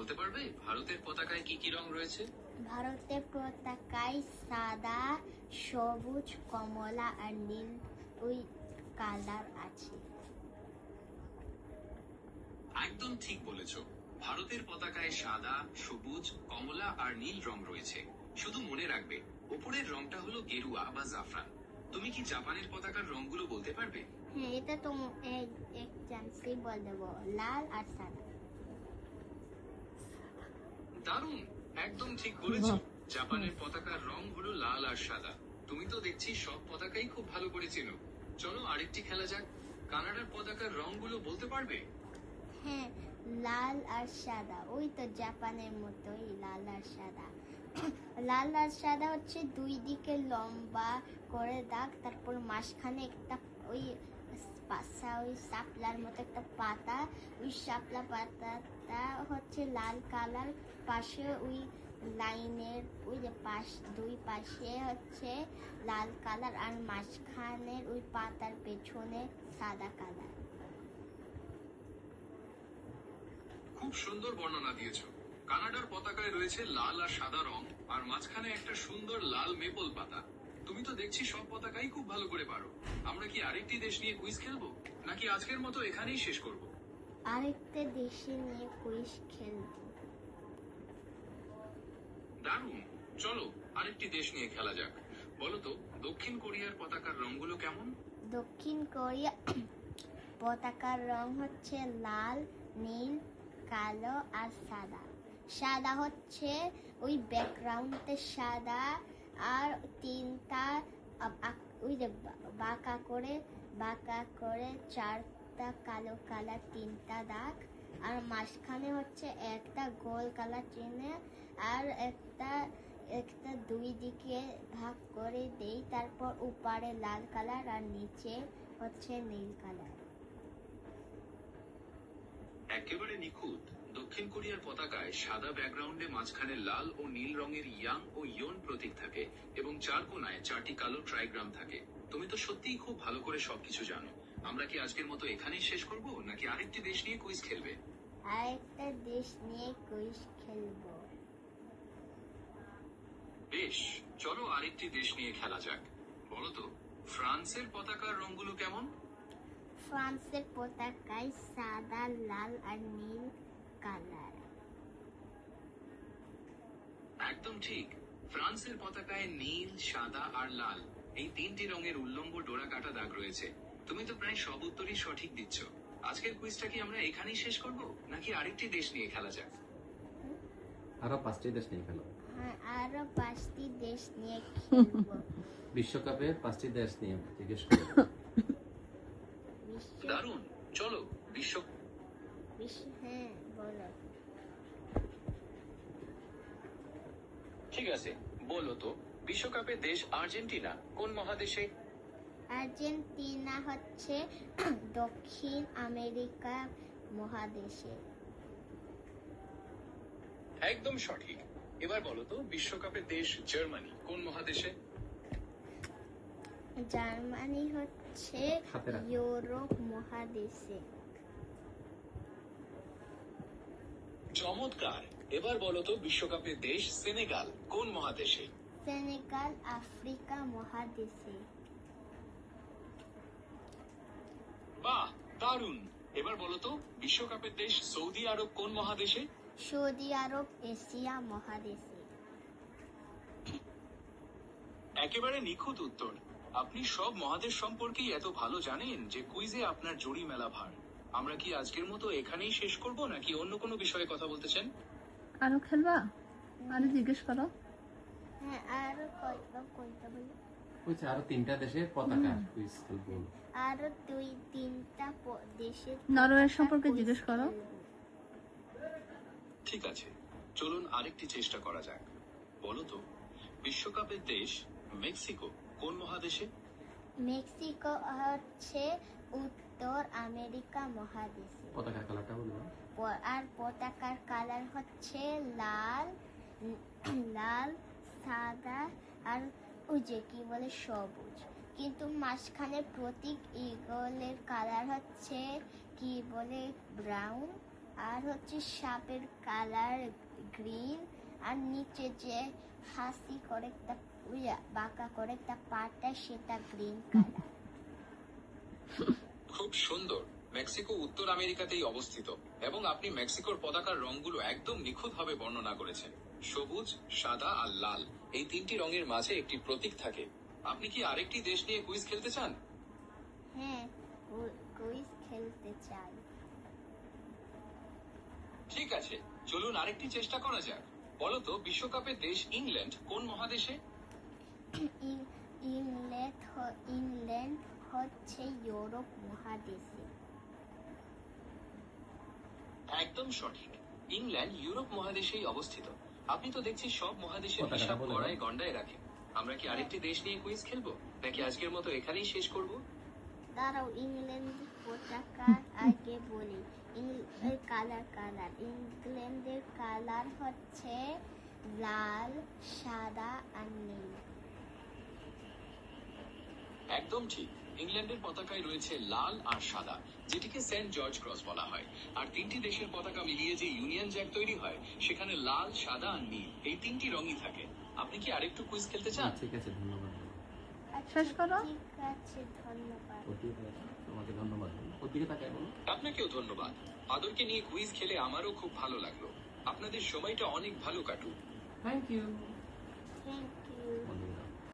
বলতে পারবে ভারতের পতাকায় কি কি রং রয়েছে? ভারতের পতাকায় সাদা, সবুজ, কমলা আর নীল ওই কালার আছে। একদম ঠিক বলেছো। ভারতের পতাকায় সাদা, সবুজ, কমলা আর নীল রং রয়েছে। শুধু মনে রাখবে ওপরের রংটা হলো গেরুয়া বা জাফরান। তুমি কি জাপানের পতাকার রংগুলো বলতে পারবে? হ্যাঁ, এটা তো এক চান্সেই বল দেবো, লাল আর সাদা। দারুণ, একদম ঠিক বলেছো। জাপানের পতাকার রং হলো লাল আর সাদা। তুমি তো দেখছি সব পতাকাই খুব ভালো করে চেনো। চলো আরেকটি খেলা যাক। কানাডার পতাকার রংগুলো বলতে পারবে? হ্যাঁ, লাল আর সাদা, ওই তো জাপানের মতোই লাল আর সাদা। লাল আর সাদা হচ্ছে দুই দিকে লম্বা করে দাগ, তারপর মাঝখানে একটা ওই ওই শাপলার মতো একটা পাতা, ওই শাপলা পাতাটা হচ্ছে লাল কালার, পাশে ওই লাইনের ওই যে দুই পাশে হচ্ছে লাল কালার, আর মাঝখানের ওই পাতার পেছনে সাদা কালার। খুব সুন্দর বর্ণনা দিয়েছো। কানাডার পতাকায় রয়েছে লাল আর সাদা রং, আর মাঝখানে একটা সুন্দর লাল মেপল পাতা। তুমি তো দেখছি সব পতাকাই খুব ভালো করে পারো। আমরা কি আরেকটি দেশ নিয়ে কুইজ খেলবো, নাকি আজকের মতো এখানেই শেষ করব? আরেকটা দেশে নিয়ে কুইজ খেলবো। দারুণ, চলো আরেকটি দেশ নিয়ে খেলা যাক। বলো তো দক্ষিণ কোরিয়ার পতাকার রংগুলো কেমন? দক্ষিণ কোরিয়া পতাকার রং হচ্ছে লাল, নীল, কালো আর সাদা। সাদা হচ্ছে ওই ব্যাকগ্রাউন্ডে সাদা, আর তিনটা ওই যে বাঁকা করে চারটা কালো কালার, তিনটা দাগ, আর মাঝখানে হচ্ছে একটা গোল কালার চিহ্ন, আর একটা দুই দিকে ভাগ করে দেই, তারপর উপরে লাল কালার আর নিচে হচ্ছে নীল কালার। একেবারে নিখুঁত। দক্ষিণ কোরিয়ার পতাকায় সাদা ব্যাকগ্রাউন্ডে মাঝখানে লাল ও নীল রঙের ইয়াং ও ইয়ন প্রতীক থাকে, এবং চার কোনায় চারটি কালো ট্রাইগ্রাম থাকে। তুমি তো সত্যিই খুব ভালো করে সবকিছু জানো। আমরা কি আজকের মতো এখানেই শেষ করব, নাকি আরেকটি দেশ নিয়ে কুইজ খেলবে? আরেকটা দেশ নিয়ে কুইজ খেলবো। বেশ, চলো আরেকটি দেশ নিয়ে খেলা যাক। বলো তো ফ্রান্সের পতাকার রংগুলো কেমন? ফ্রান্সের পতাকায় সাদা, লাল আর নীল কালার। একদম ঠিক। ফ্রান্সের পতাকায় নীল, সাদা আর লাল এই তিনটি রঙের উল্লম্ব ডোরা কাটা দাগ রয়েছে। তুমি তো প্রায় সব উত্তরই সঠিক দিচ্ছ। আজকের কুইজটা কি আমরা এখানেই শেষ করব, নাকি আরেকটি দেশ নিয়ে খেলা যাক? আরো 5টি দেশ নিয়ে খেলো। হ্যাঁ, আরো 5টি দেশ নিয়ে খেলবো। বিশ্বকাপের 5টি দেশ নিয়ে জিজ্ঞেস করো। দারুণ, চলো হ্যাঁ, বলো। ঠিক আছে, বলো তো বিশ্বকাপের দেশ আর্জেন্টিনা কোন মহাদেশে? আর্জেন্টিনা হচ্ছে দক্ষিণ আমেরিকা মহাদেশে। একদম সঠিক। এবার বলো তো বিশ্বকাপের দেশ জার্মানি কোন মহাদেশে? জার্মানি হচ্ছে ইউরোপ মহাদেশে। চমৎকার। এবার বলো তো বিশ্বকাপের দেশ সেনেগাল কোন মহাদেশে? সেনেগাল আফ্রিকা মহাদেশে। বাহ, দারুণ। এবার বলো তো বিশ্বকাপের দেশ সৌদি আরব কোন মহাদেশে? সৌদি আরব এশিয়া মহাদেশে। একেবারে নিখুঁত উত্তর। আপনি সব মহাদেশ সম্পর্কেই এত ভালো জানেন যে কুইজে আপনার জড়ি মেলা ভার। আমরা কি আজকের মতো এখানেই শেষ করব, নাকি অন্য কোনো বিষয়ে কথা বলতে চান? আরো খেলবা? আরো জিজ্ঞেস করো। হ্যাঁ, আরো কয়টা বলি? কইছে আরো 3টা দেশের পতাকা কুইজ খেলবো। আরো 2-3টা দেশের নরওয়ের সম্পর্কে জিজ্ঞেস করো। ঠিক আছে, চলুন আরেকটি চেষ্টা করা যাক। বলো তো বিশ্বকাপের দেশ মেক্সিকো কোন মহাদেশে? মেক্সিকো হচ্ছে উত্তর আমেরিকা মহাদেশে। পতাকার কালারটা বলবো। আর পতাকার কালার হচ্ছে লাল, লাল, সাদা আর ওই যে কি বলে সবুজ, কিন্তু মাঝখানে প্রতীক ইগলের কালার হচ্ছে কি বলে ব্রাউন, আর হচ্ছে সাপের কালার গ্রিন, আর নিচে যে হাসি করে একটা বাঁকা করে একটা পাটা সেটা গ্রিন কালার। খুব সুন্দর। মেক্সিকো উত্তর আমেরিকাতেই অবস্থিত এবং আপনি মেক্সিকোর পতাকার রংগুলো একদম নিখুঁতভাবে বর্ণনা করেছেন। সবুজ, সাদা আর লাল এই তিনটি রঙের মাঝে একটি প্রতীক থাকে। আপনি কি আরেকটি দেশ নিয়ে কুইজ খেলতে চান? হ্যাঁ, কুইজ খেলতে চাই। ঠিক আছে, চলুন আরেকটি চেষ্টা করা যাক। বলো তো, বিশ্বকাপের দেশ ইংল্যান্ড কোন মহাদেশে? ইংল্যান্ড হচ্ছে ইউরোপ মহাদেশে। একদম সঠিক, ইংল্যান্ড ইউরোপ মহাদেশেই অবস্থিত। আপনি তো দেখছি সব মহাদেশের পতাকাটা হিসাব বলে দাও। গড়ায় গন্ডায় রাখেন। আমরা কি আরেকটি দেশ নিয়ে কুইজ খেলবো, নাকি আজকের মতো এখানেই শেষ করব? দাঁড়াও, ইংল্যান্ডের পতাকা আগে বলি। কালার ইংল্যান্ডের কালার হচ্ছে লাল, সাদা আর নীল। একদম ঠিক, ইংল্যান্ডের পতাকায় রয়েছে লাল আর সাদা, যেটিকে সেন্ট জর্জ ক্রস বলা হয়। আর তিনটি দেশের পতাকা মিলিয়ে যে ইউনিয়ন জ্যাক তৈরি হয়, সেখানে লাল, সাদা আর নীল এই তিনটি রঙই থাকে। আপনি কি আরেকটু কুইজ খেলতে চান? ঠিক আছে, ধন্যবাদ। আচ্ছা, শেষ করো। ঠিক আছে, ধন্যবাদ। তোমাকে ধন্যবাদ। ওদিকে তাকায় বলো। আপনাকেও ধন্যবাদ। আদরকে নিয়ে কুইজ খেলে আমারও খুব ভালো লাগলো। আপনাদের সময়টা অনেক ভালো কাটুক। Thank you. Thank you.